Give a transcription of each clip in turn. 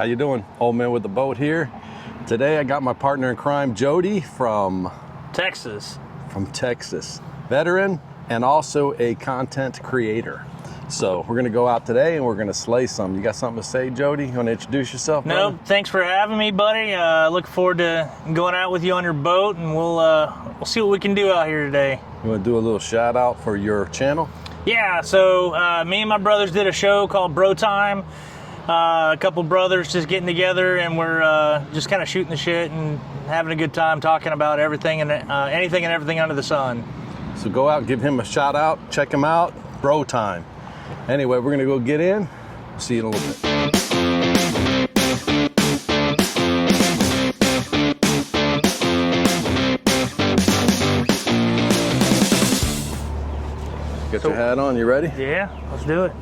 How you doing? Old Man with the Boat here. Today I got my partner in crime, Jody from Texas. Veteran and also a content creator. So we're gonna go out today and we're gonna slay some. You got something to say, Jody? You wanna introduce yourself, brother? No, thanks for having me, buddy. Look forward to going out with you on your boat, and we'll see what we can do out here today. You wanna do a little shout out for your channel? Yeah, so me and my brothers did a show called Bro Time. A couple brothers just getting together, and we're just kind of shooting the shit and having a good time talking about everything and anything and everything under the sun. So go out, give him a shout out, check him out, Bro Time. Anyway, we're gonna go get in. See you in a little bit. Get your hat on, you ready? Yeah, let's do it.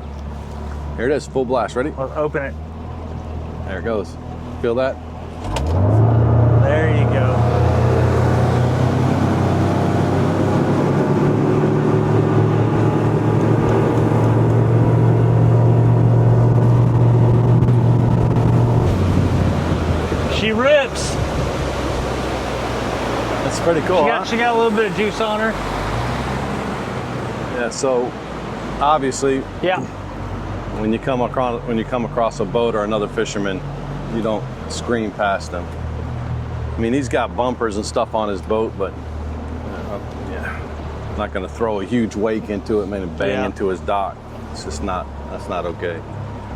Here it is, full blast, ready? Let's open it. There it goes. Feel that? There you go. She rips. That's pretty cool, She got a little bit of juice on her. Yeah, so obviously, Yeah. when you come across a boat or another fisherman, you don't scream past them. I mean, he's got bumpers and stuff on his boat, but yeah, I'm not going to throw a huge wake into it, man, and bang into his dock. It's just not. That's not okay.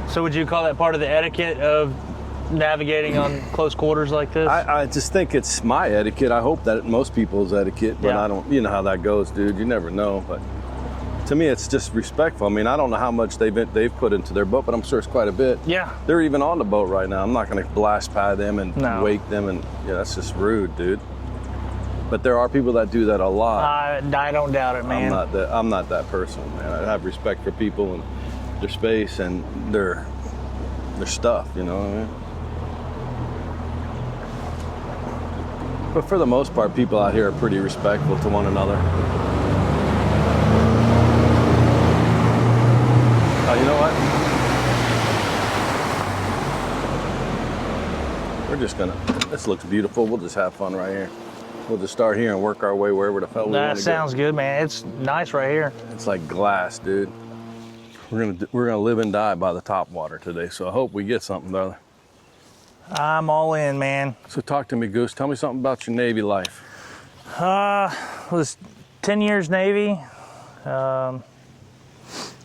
So would you call that part of the etiquette of navigating on close quarters like this? I just think it's my etiquette. I hope that most people's etiquette, but I don't. You know how that goes, dude. You never know, but. To me, it's just respectful. I mean, I don't know how much they've put into their boat, but I'm sure it's quite a bit. Yeah. They're even on the boat right now. I'm not going to blast by them and wake them, and yeah, that's just rude, dude. But there are people that do that a lot. I don't doubt it, man. I'm not that person, man. I have respect for people and their space and their stuff. You know what I mean? But for the most part, people out here are pretty respectful to one another. You know what? We're just gonna, this looks beautiful. We'll just have fun right here. We'll just start here and work our way wherever the hell we want to go. That sounds good, man. It's nice right here. It's like glass, dude. We're gonna live and die by the top water today, so I hope we get something, brother. I'm all in, man. So talk to me, Goose. Tell me something about your Navy life. Was 10 years Navy.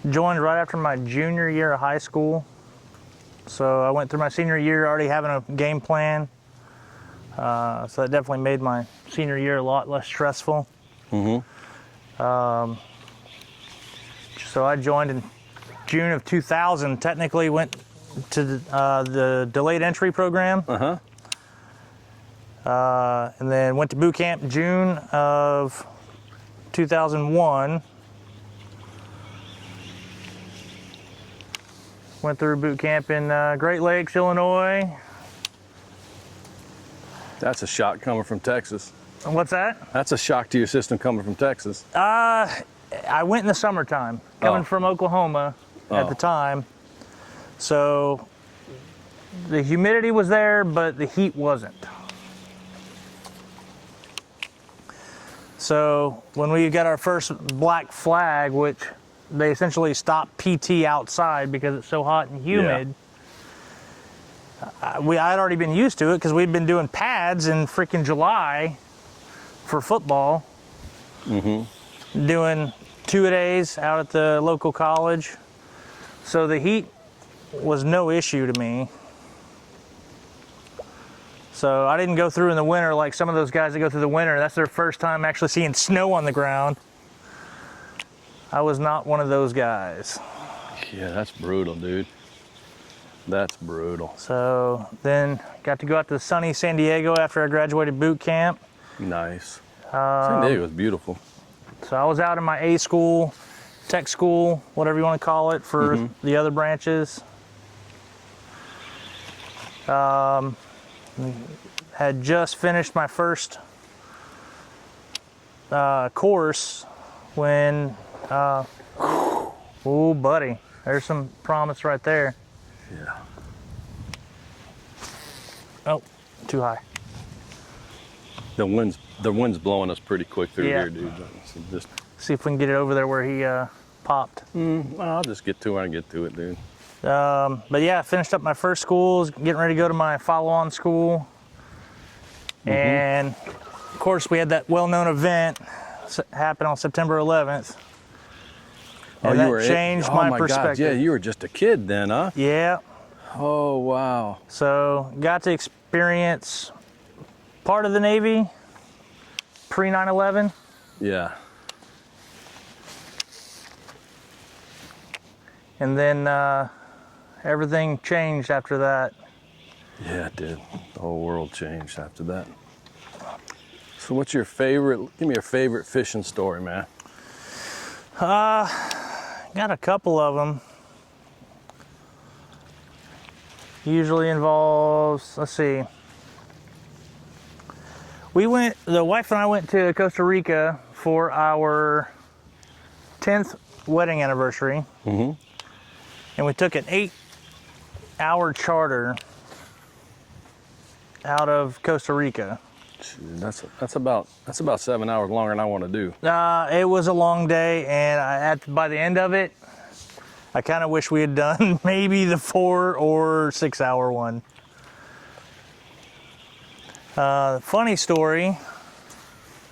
Joined right after my junior year of high school. So I went through my senior year already having a game plan. So that definitely made my senior year a lot less stressful. So I joined in June of 2000. Technically went to the delayed entry program. And then went to boot camp June of 2001. Went through boot camp in Great Lakes, Illinois. That's a shock coming from Texas. What's that? That's a shock to your system coming from Texas. I went in the summertime, coming from Oklahoma at the time. So the humidity was there, but the heat wasn't. So when we got our first black flag, which they essentially stopped PT outside because it's so hot and humid. I had already been used to it because we'd been doing pads in freaking July for football. Doing 2-a-days out at the local college. So the heat was no issue to me. So I didn't go through in the winter like some of those guys that go through the winter. That's their first time actually seeing snow on the ground. I was not one of those guys. Yeah, that's brutal, dude. That's brutal. So then got to go out to sunny San Diego after I graduated boot camp. Nice. San Diego is beautiful. So I was out in my A school, tech school, whatever you want to call it, for the other branches. Had just finished my first course when, oh buddy, there's some promise right there. Yeah. Oh, too high. The wind's blowing us pretty quick through Yeah. here, dude. So just, See if we can get it over there where he popped. I'll just get to where I get to it, dude. But yeah, I finished up my first school, getting ready to go to my follow-on school. And of course we had that well-known event happen on September 11th. And that changed my perspective. God, yeah, you were just a kid then, huh? Yeah. Oh, wow. So got to experience part of the Navy pre 9/11. Yeah. And then everything changed after that. Yeah, it did. The whole world changed after that. So what's your favorite, give me your favorite fishing story, man. Got a couple of them. Usually involves, let's see. The wife and I went to Costa Rica for our 10th wedding anniversary. Mm-hmm. And we took an 8-hour charter out of Costa Rica. That's about 7 hours longer than I want to do. It was a long day, and by the end of it, I kind of wish we had done maybe the 4 or 6 hour one. Funny story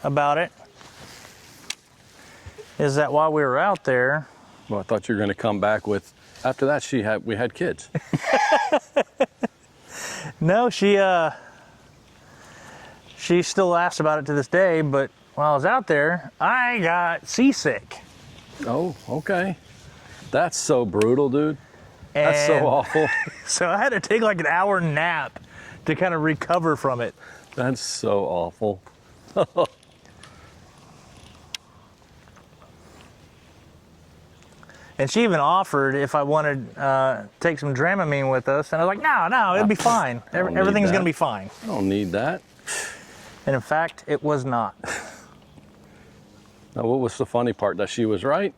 about it is that while we were out there, Well, I thought you were going to come back with, after that we had kids. no, she still laughs about it to this day, but while I was out there, I got seasick. Oh, okay. That's so brutal, dude. That's so And awful. so I had to take like an hour nap to kind of recover from it. That's so awful. And she even offered if I wanted to take some Dramamine with us. And I was like, no, it'll be fine. don't need Everything's that. going to be fine. I don't need that. And in fact, it was not. Now, what was the funny part? That she was right?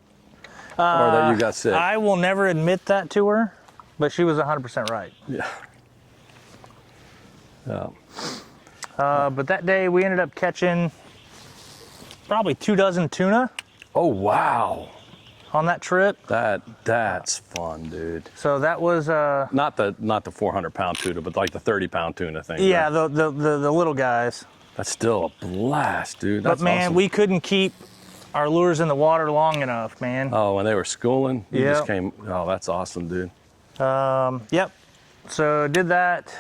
Or that you got sick? I will never admit that to her, but she was 100% right. Yeah. Yeah. But that day we ended up catching probably 24 tuna Oh, wow. on that trip. That's fun, dude. So that was Not the 400-pound tuna, but like the 30-pound tuna thing. yeah, right? the little guys. That's still a blast, dude. That's But man, awesome. we couldn't keep our lures in the water long enough, man. Oh, when they were schooling, you Yep. just came. Oh, that's awesome, dude. Yep. So did that.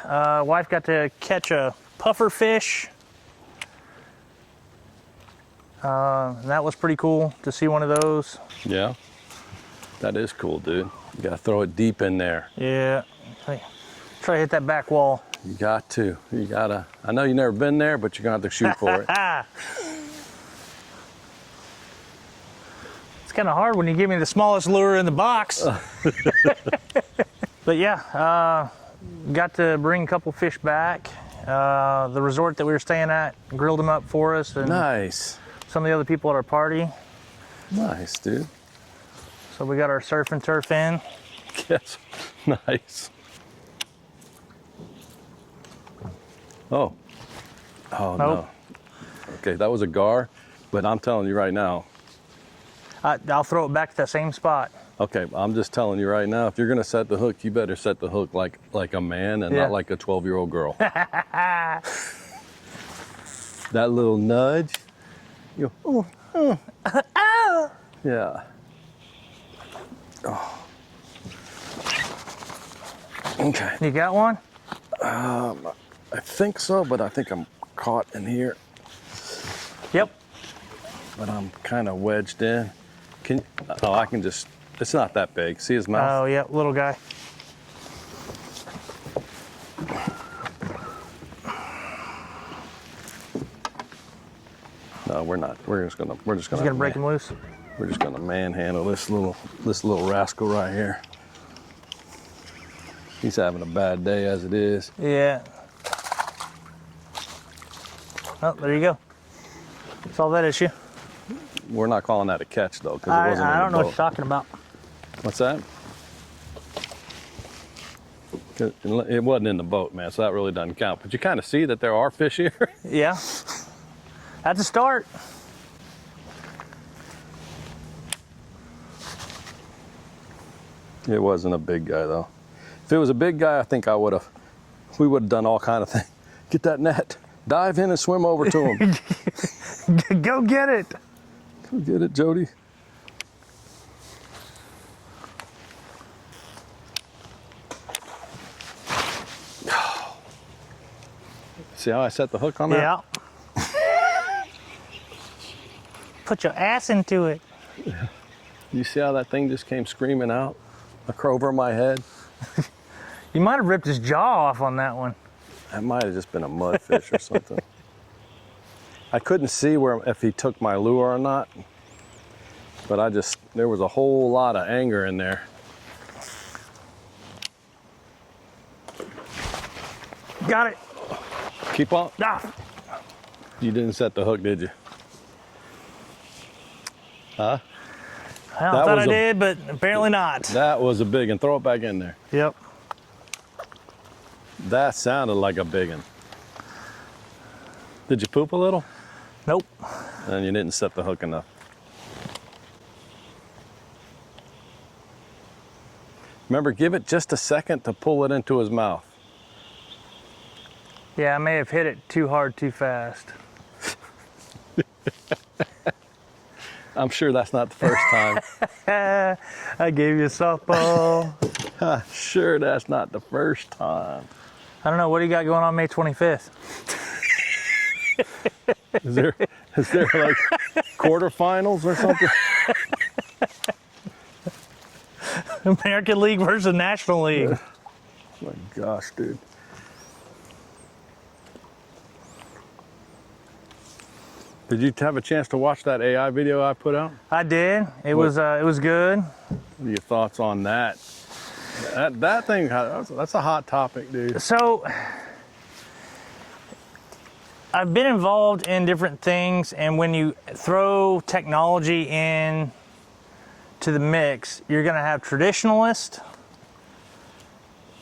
Wife got to catch a puffer fish. And that was pretty cool to see one of those. Yeah. That is cool, dude. You gotta throw it deep in there. Yeah. Hey, try to hit that back wall. You got to. You gotta. I know you've never been there, but you're gonna have to shoot for it. It's kind of hard when you give me the smallest lure in the box. But yeah, got to bring a couple fish back. The resort that we were staying at grilled them up for us, and Nice. some of the other people at our party. Nice, dude. So we got our surf and turf in. Yes. Nice. Oh. Oh, Nope. no. Okay, that was a gar, but I'm telling you right now. I'll throw it back to that same spot. Okay, I'm just telling you right now, if you're gonna set the hook, you better set the hook like a man and Yeah. not like a 12-year-old girl. That little nudge. You go, yeah. Oh. Okay. You got one? I think so, but I think I'm caught in here. Yep. But I'm kind of wedged in. I can just, it's not that big. See his mouth? Oh, yeah, little guy. No, we're not. We're just gonna Just gonna break him loose. We're just gonna manhandle this little rascal right here. He's having a bad day as it is. Yeah. Oh, there you go. That's all that issue. We're not calling that a catch though, because it wasn't in I the don't know what boat. you're talking about. What's that? It wasn't in the boat, man, so that really doesn't count. But you kind of see that there are fish here. Yeah. That's a start. It wasn't a big guy, though. If it was a big guy, I think we would have done all kind of things. Get that net, dive in and swim over to him. Go get it. Go get it, Jody. See how I set the hook on that? Yeah. Put your ass into it. You see how that thing just came screaming out over my head? You might have ripped his jaw off on that one. That might have just been a mudfish or something. I couldn't see if he took my lure or not, but there was a whole lot of anger in there. Got it. Keep on. Ah. You didn't set the hook, did you? Huh? Well, I thought I did, but apparently not. That was a big one. Throw it back in there. Yep. That sounded like a big one. Did you poop a little? Nope. And you didn't set the hook enough. Remember, give it just a second to pull it into his mouth. Yeah, I may have hit it too hard too fast. I'm sure that's not the first time. I gave you a softball. Sure, that's not the first time. I don't know, what do you got going on May 25th? Is there like quarterfinals or something? American League versus National League. Oh my gosh, dude. Did you have a chance to watch that AI video I put out? I did. It was good. What are your thoughts on that? That thing, that's a hot topic, dude. So, I've been involved in different things, and when you throw technology in to the mix, you're going to have traditionalists,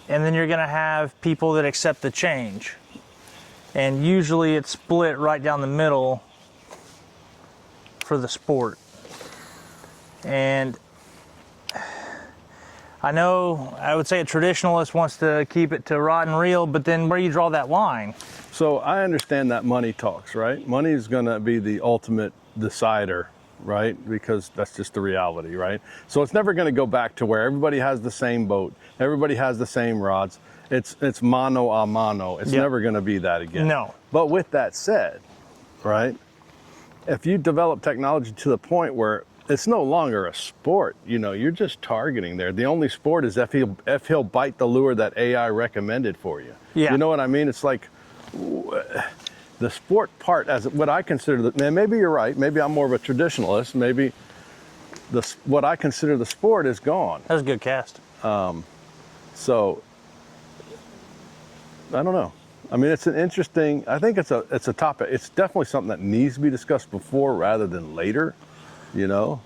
and then you're going to have people that accept the change. And usually it's split right down the middle for the sport. And I know, I would say a traditionalist wants to keep it to rod and reel, but then where do you draw that line? So I understand that money talks, right? Money is going to be the ultimate decider, right? Because that's just the reality, right? So it's never going to go back to where everybody has the same boat, everybody has the same rods. It's mano a mano. It's never going to be that again. No. But with that said, right? If you develop technology to the point where it's no longer a sport, you know, you're just targeting there. The only sport is if he'll bite the lure that AI recommended for you. Yeah. You know what I mean? It's like the sport part, as what I consider, and maybe you're right. Maybe I'm more of a traditionalist. Maybe what I consider the sport is gone. That was a good cast. So I don't know. I mean, it's an interesting. I think it's a topic. It's definitely something that needs to be discussed before rather than later. You know.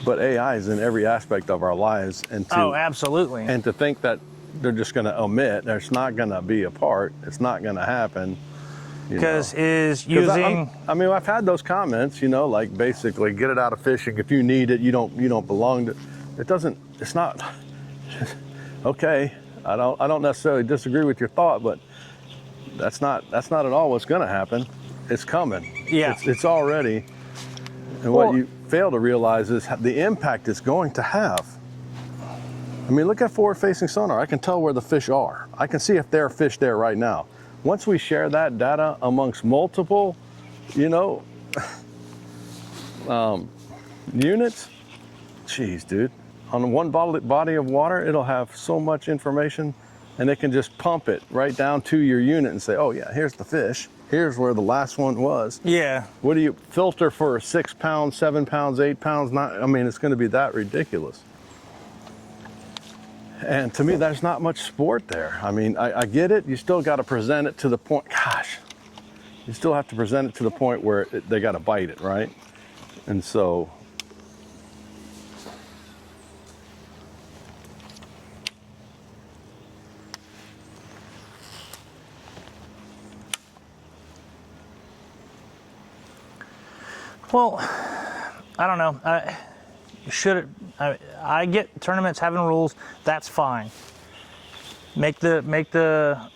But AI is in every aspect of our lives, and absolutely. And to think that they're just going to omit, there's not going to be a part. It's not going to happen. Because is using. I mean, I've had those comments. You know, like basically, get it out of fishing. If you need it, you don't belong to. It doesn't. It's not. Okay, I don't necessarily disagree with your thought, but that's not at all what's going to happen. It's coming. Yeah. It's already. And what you fail to realize is the impact it's going to have. I mean, look at forward-facing sonar. I can tell where the fish are. I can see if there are fish there right now. Once we share that data amongst multiple, you know, units, geez, dude, on one body of water, it'll have so much information, and it can just pump it right down to your unit and say, oh yeah, here's the fish. Here's where the last one was. Yeah. What do you filter for 6 pounds, 7 pounds, 8 pounds? I mean, it's going to be that ridiculous. And to me, there's not much sport there. I mean, I get it. You still got to present it to the point. Gosh, you still have to present it to the point where they got to bite it, right? And so, Well, I don't know. I get tournaments having rules. That's fine. Make the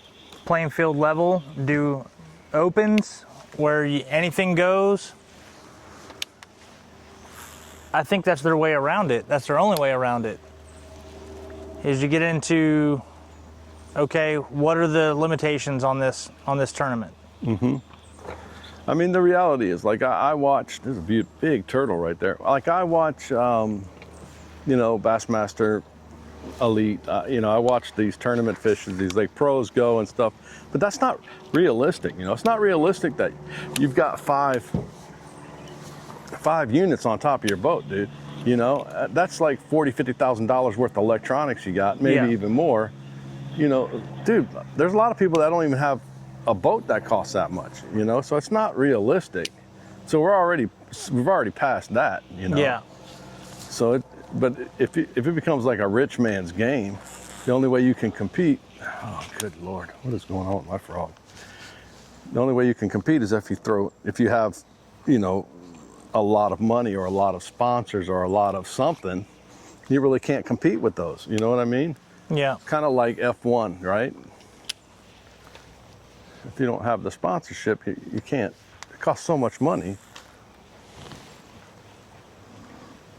playing field level. Do opens where anything goes. I think that's their way around it. That's their only way around it. Is you get into, okay, what are the limitations on this tournament? Mm-hmm. I mean, the reality is, like, I watch, there's a big turtle right there. Like, I watch, Bassmaster Elite, I watch these tournament fishes, these like pros go and stuff, but that's not realistic. It's not realistic that you've got five units on top of your boat, dude. That's like $40,000-$50,000 worth of electronics you got, maybe even more. Dude, there's a lot of people that don't even have a boat that costs that much, so it's not realistic. So we've already passed that, Yeah. So but if it becomes like a rich man's game, the only way you can compete, oh good Lord, what is going on with my frog? The only way you can compete is if you have, a lot of money or a lot of sponsors or a lot of something. You really can't compete with those, you know what I mean? Yeah. Kind of like F1, right? If you don't have the sponsorship, you can't. It costs so much money.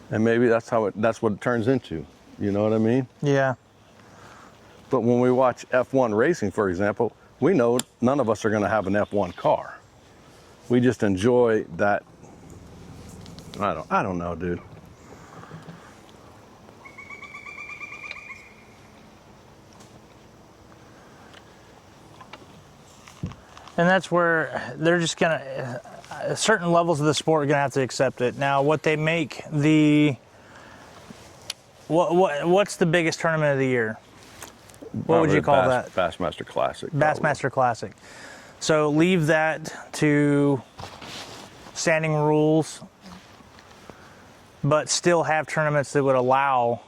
And maybe that's what it turns into. You know what I mean? Yeah. But when we watch F1 racing, for example, we know none of us are going to have an F1 car. We just enjoy that. I don't know, dude. And that's where they're just gonna, certain levels of the sport are gonna have to accept it. Now, what they make what's the biggest tournament of the year? What would you call that? Bassmaster Classic. Bassmaster Classic. So leave that to standing rules, but still have tournaments that would allow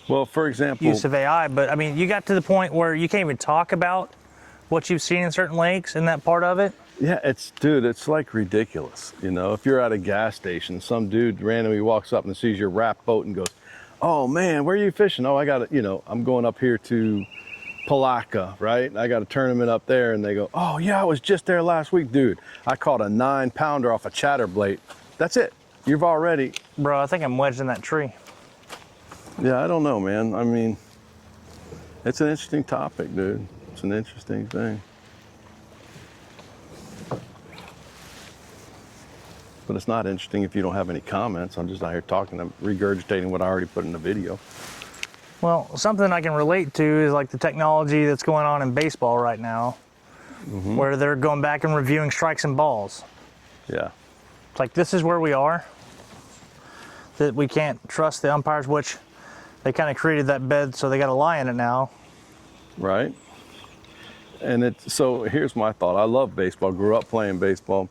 Well, for example, use of AI. But I mean, you got to the point where you can't even talk about what you've seen in certain lakes and that part of it. yeah, it's like ridiculous. If you're at a gas station, some dude randomly walks up and sees your wrapped boat and goes, "Oh man, where are you fishing?" "Oh, I got it. I'm going up here to Palaca, right? I got a tournament up there." And they go, "Oh yeah, I was just there last week, dude. I caught a 9-pounder off a chatterbait." That's it. You've already. Bro, I think I'm wedged in that tree. Yeah, I don't know, man. I mean, it's an interesting topic, dude. It's an interesting thing. But it's not interesting if you don't have any comments. I'm just out here talking, I'm regurgitating what I already put in the video. Well, something I can relate to is like the technology that's going on in baseball right now, where they're going back and reviewing strikes and balls. Yeah. It's like, this is where we are, that we can't trust the umpires, which they kind of created that bed, so they got to lie in it now. Right. And so here's my thought. I love baseball, grew up playing baseball,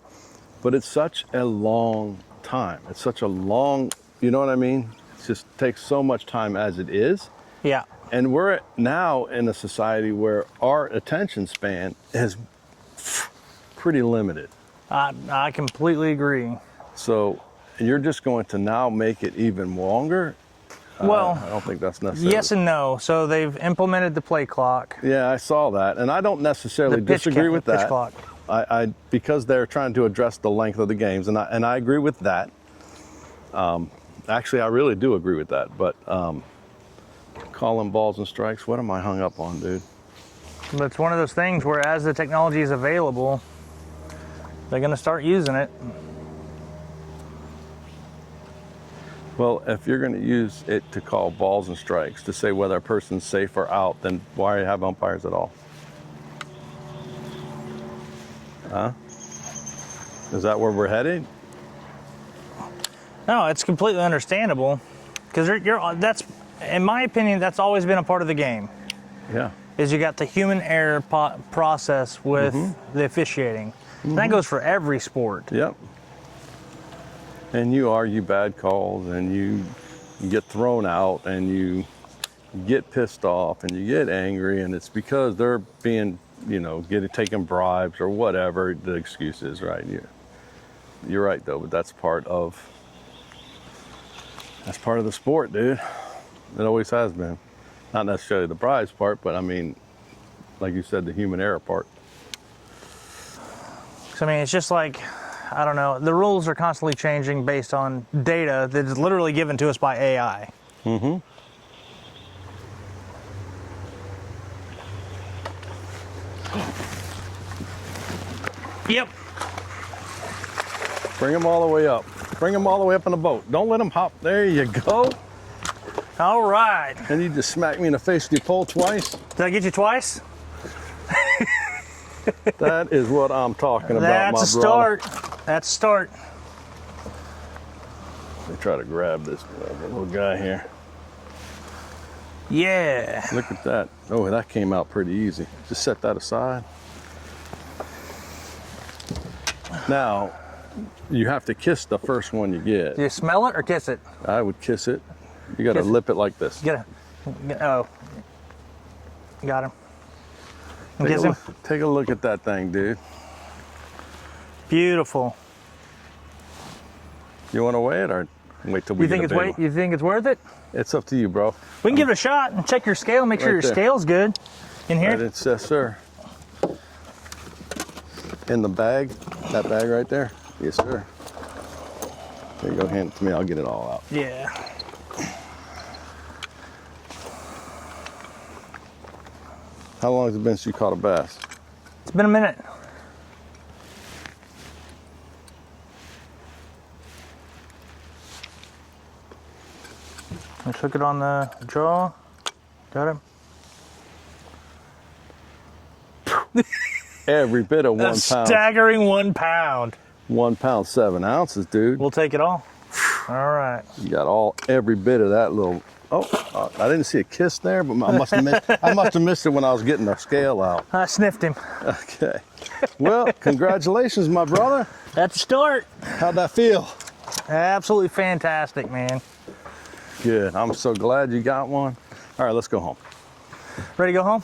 but it's such a long time. It's such a long, you know what I mean? It just takes so much time as it is. Yeah. And we're now in a society where our attention span is pretty limited. I completely agree. So you're just going to now make it even longer? Well, I don't think that's necessary. yes and no. So they've implemented the play clock. Yeah, I saw that. And I don't necessarily The pitch disagree with pitch that. clock. I because they're trying to address the length of the games, and I agree with that. Actually, I really do agree with that. But calling balls and strikes, what am I hung up on, dude? But it's one of those things where as the technology is available, they're going to start using it. Well, if you're going to use it to call balls and strikes, to say whether a person's safe or out, then why have umpires at all? Huh? Is that where we're headed? No, it's completely understandable, because that's, in my opinion, that's always been a part of the game. Yeah. Is you got the human error process with the officiating. And that goes for every sport. Yep. And you argue bad calls, and you get thrown out, and you get pissed off, and you get angry, and it's because they're being, taking bribes or whatever the excuse is, right? You're right though, but that's part of the sport, dude. It always has been. Not necessarily the prize part, but I mean, like you said, the human error part. So, I mean, it's just like, I don't know, the rules are constantly changing based on data that is literally given to us by AI. Mm-hmm. Yep. Bring them all the way up. Bring them all the way up in the boat. Don't let them hop. There you go. All right. And you just smacked me in the face with your pole twice. Did I get you twice? That is what I'm talking about, That's my a brother. start. That's a start. Let me try to grab this little guy here. Yeah. Look at that. Oh, that came out pretty easy. Just set that aside. Now, you have to kiss the first one you get. Do you smell it or kiss it? I would kiss it. You got to Kiss it. lip it like this. Oh. Got him. Kiss him. Take a look at that thing, dude. Beautiful. You want to weigh it or wait till we You think get it's a big one? You think it's worth it? It's up to you, bro. We can give it a shot and check your scale. Make sure Right your there. scale's good. In here. Right, it's yes, sir. In the bag, that bag right there. Yes, sir. There you go. Hand it to me. I'll get it all out. Yeah. How long has it been since you caught a bass? It's been a minute. I took it on the jaw. Got him. Every bit of A 1 pound. staggering 1 pound. 1 pound, 7 ounces, dude. We'll take it all. All right. You got every bit of that little. Oh, I didn't see a kiss there, but I must have missed it when I was getting the scale out. I sniffed him. Okay. Well, congratulations, my brother. That's a start. How'd that feel? Absolutely fantastic, man. Good. I'm so glad you got one. All right, let's go home. Ready to go home?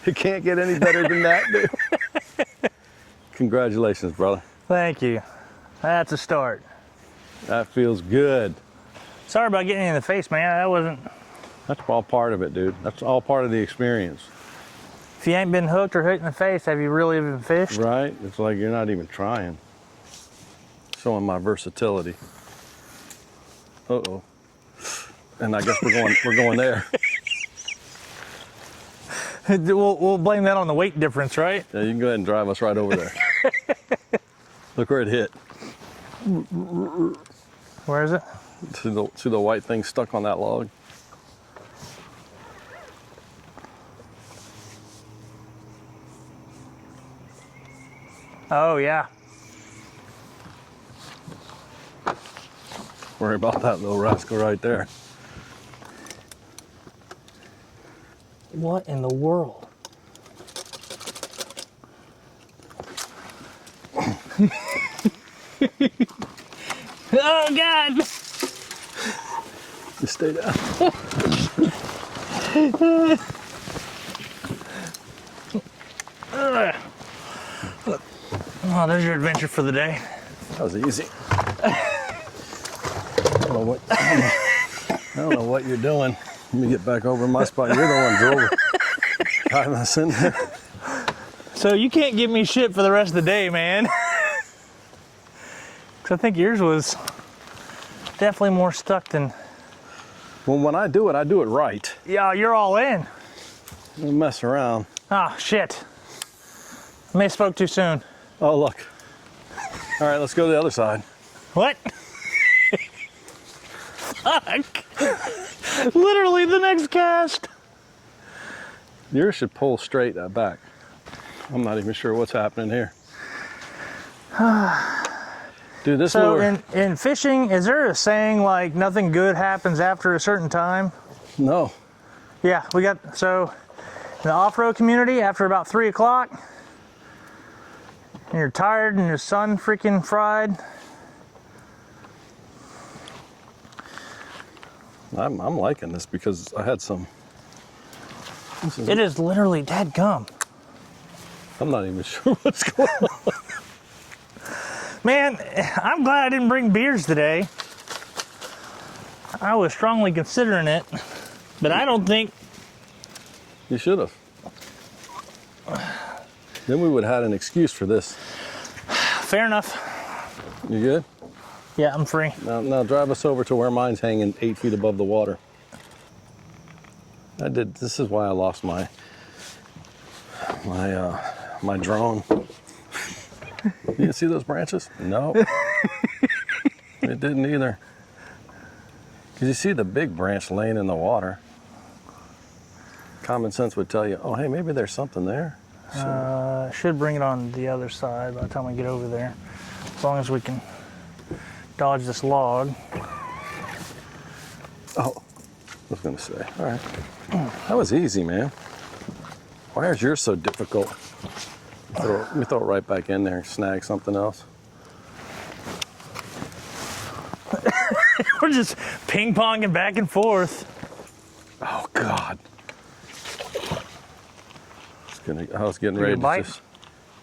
It can't get any better than that, dude. Congratulations, brother. Thank you. That's a start. That feels good. Sorry about getting you in the face, man. That wasn't. That's all part of it, dude. That's all part of the experience. If you ain't been hooked or hit in the face, have you really even fished? Right? It's like you're not even trying. Showing my versatility. Uh-oh. And I guess we're going there. We'll blame that on the weight difference, right? Yeah, you can go ahead and drive us right over there. Look where it hit. Where is it? See the white thing stuck on that log? Oh, yeah. Worry about that little rascal right there. What in the world? Oh, God. Just stay down. Oh, there's your adventure for the day. That was easy. I don't know what you're doing. Let me get back over in my spot. You're the one driving us in there. So you can't give me shit for the rest of the day, man. 'Cause I think yours was definitely more stuck than. Well, when I do it right. Yeah, you're all in. Don't mess around. Oh, shit. I may have spoke too soon. Oh, look. All right, let's go to the other side. What? Fuck. Literally the next cast. Yours should pull straight back. I'm not even sure what's happening here. Dude, this So lure. in fishing, is there a saying like nothing good happens after a certain time? No. Yeah, we got, so in the off-road community, after about 3 o'clock, and you're tired and your sun freaking fried. I'm liking this because I had some. It is literally dead gum. I'm not even sure what's going on. Man, I'm glad I didn't bring beers today. I was strongly considering it, but I don't think... You should have. Then we would have had an excuse for this. Fair enough. You good? Yeah, I'm free. Now drive us over to where mine's hanging 8 feet above the water. This is why I lost my drone. You didn't see those branches? No. It didn't either. Because you see the big branch laying in the water. Common sense would tell you, oh, hey, maybe there's something there. Should bring it on the other side by the time we get over there. As long as we can dodge this log. Oh, I was going to say, all right. That was easy, man. Why is yours so difficult? Let me throw it right back in there and snag something else. We're just ping-ponging back and forth. Oh, God. I was getting ready to just...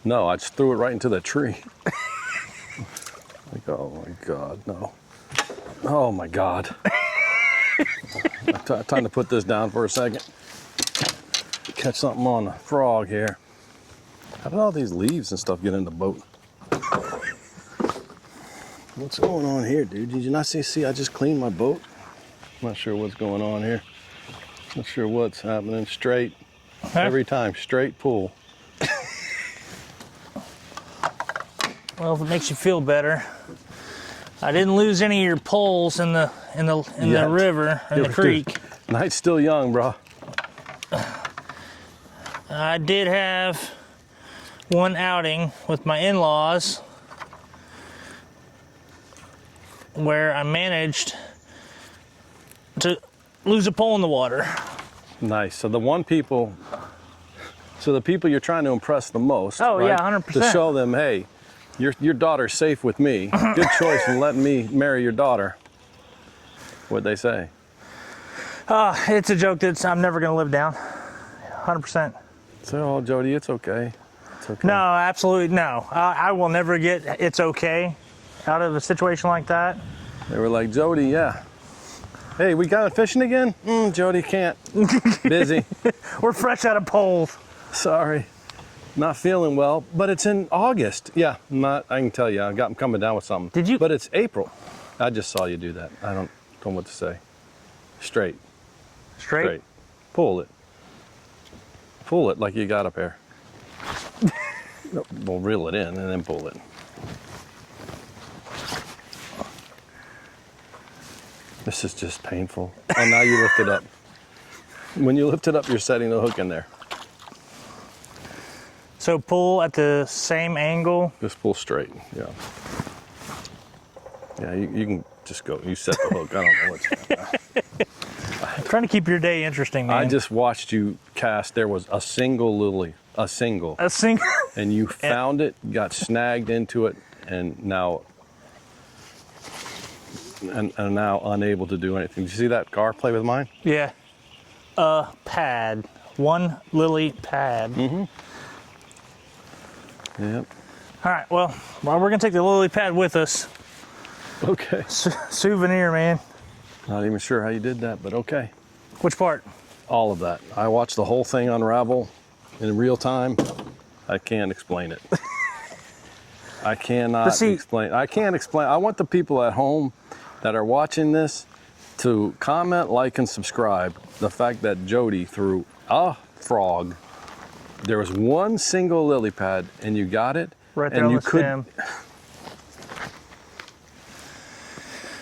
No, I just threw it right into the tree. Like, oh, my God, no. Oh, my God. Time to put this down for a second. Catch something on the frog here. How did all these leaves and stuff get in the boat? What's going on here, dude? Did you not see I just cleaned my boat? Not sure what's going on here. Not sure what's happening. Straight. Huh? Every time, straight pull. Well, if it makes you feel better, I didn't lose any of your poles in the river, in the creek. Dude, night's still young, bro. I did have one outing with my in-laws where I managed to lose a pole in the water. Nice. So the people you're trying to impress the most. Oh, right? yeah, 100%. To show them, hey, your daughter's safe with me. Good choice in letting me marry your daughter. What'd they say? It's a joke that I'm never going to live down. 100%. So, oh, Jody, it's okay. It's okay. No, absolutely no. I will never get it's okay out of a situation like that. They were like, Jody, yeah. Hey, we going fishing again? Jody can't. Busy. We're fresh out of poles. Sorry. Not feeling well, but it's in August. Yeah, I can tell you, I'm coming down with something. Did you? But it's April. I just saw you do that. I don't know what to say. Straight. Straight? Pull it. Pull it like you got up there. Well, reel it in and then pull it. This is just painful. Oh, now you lift it up. When you lift it up, you're setting the hook in there. So pull at the same angle? Just pull straight, yeah. Yeah, you can just go. You set the hook. I don't know what's happening. I'm trying to keep your day interesting, man. I just watched you cast. There was a single lily. A single. A single? And you found it, got snagged into it, and now unable to do anything. Did you see that Gar play with mine? Yeah. A pad. One lily pad. Mm-hmm. Yep. All right, well, we're going to take the lily pad with us. Okay. Souvenir, man. Not even sure how you did that, but okay. Which part? All of that. I watched the whole thing unravel in real time. I can't explain it. I cannot explain. I can't explain. I want the people at home that are watching this to comment, like, and subscribe. The fact that Jody threw a frog. There was one single lily pad, and you got it. Right there on the stem.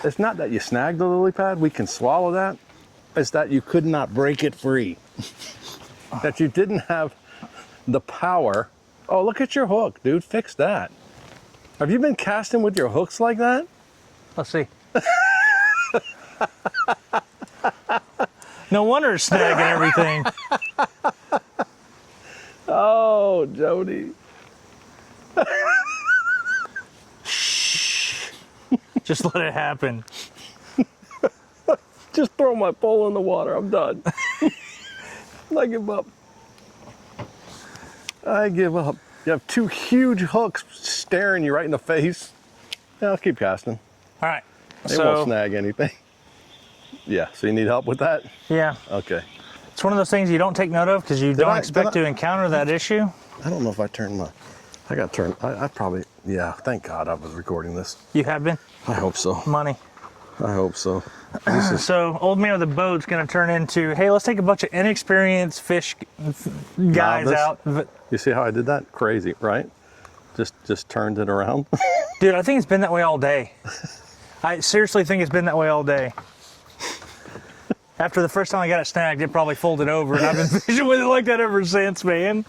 It's not that you snagged the lily pad. We can swallow that. It's that you could not break it free. That you didn't have the power. Oh, look at your hook, dude. Fix that. Have you been casting with your hooks like that? Let's see. No wonder it's snagging everything. Oh, Jody. Just let it happen. Just throw my pole in the water. I'm done. I give up. I give up. You have two huge hooks staring you right in the face. Yeah, I'll keep casting. All right. They won't snag anything. Yeah, so you need help with that? Yeah. Okay. It's one of those things you don't take note of because you don't expect to encounter that issue. I don't know if I turned my, I got turned, I probably, yeah, thank God I was recording this. You have been? I hope so. Money. I hope so. So old man with the boat's gonna turn into, hey, let's take a bunch of inexperienced fish guys out. You see how I did that? Crazy, right? Just turned it around. Dude, I think it's been that way all day. I seriously think it's been that way all day. After the first time I got it snagged, it probably folded over, and I've been fishing with it like that ever since, man.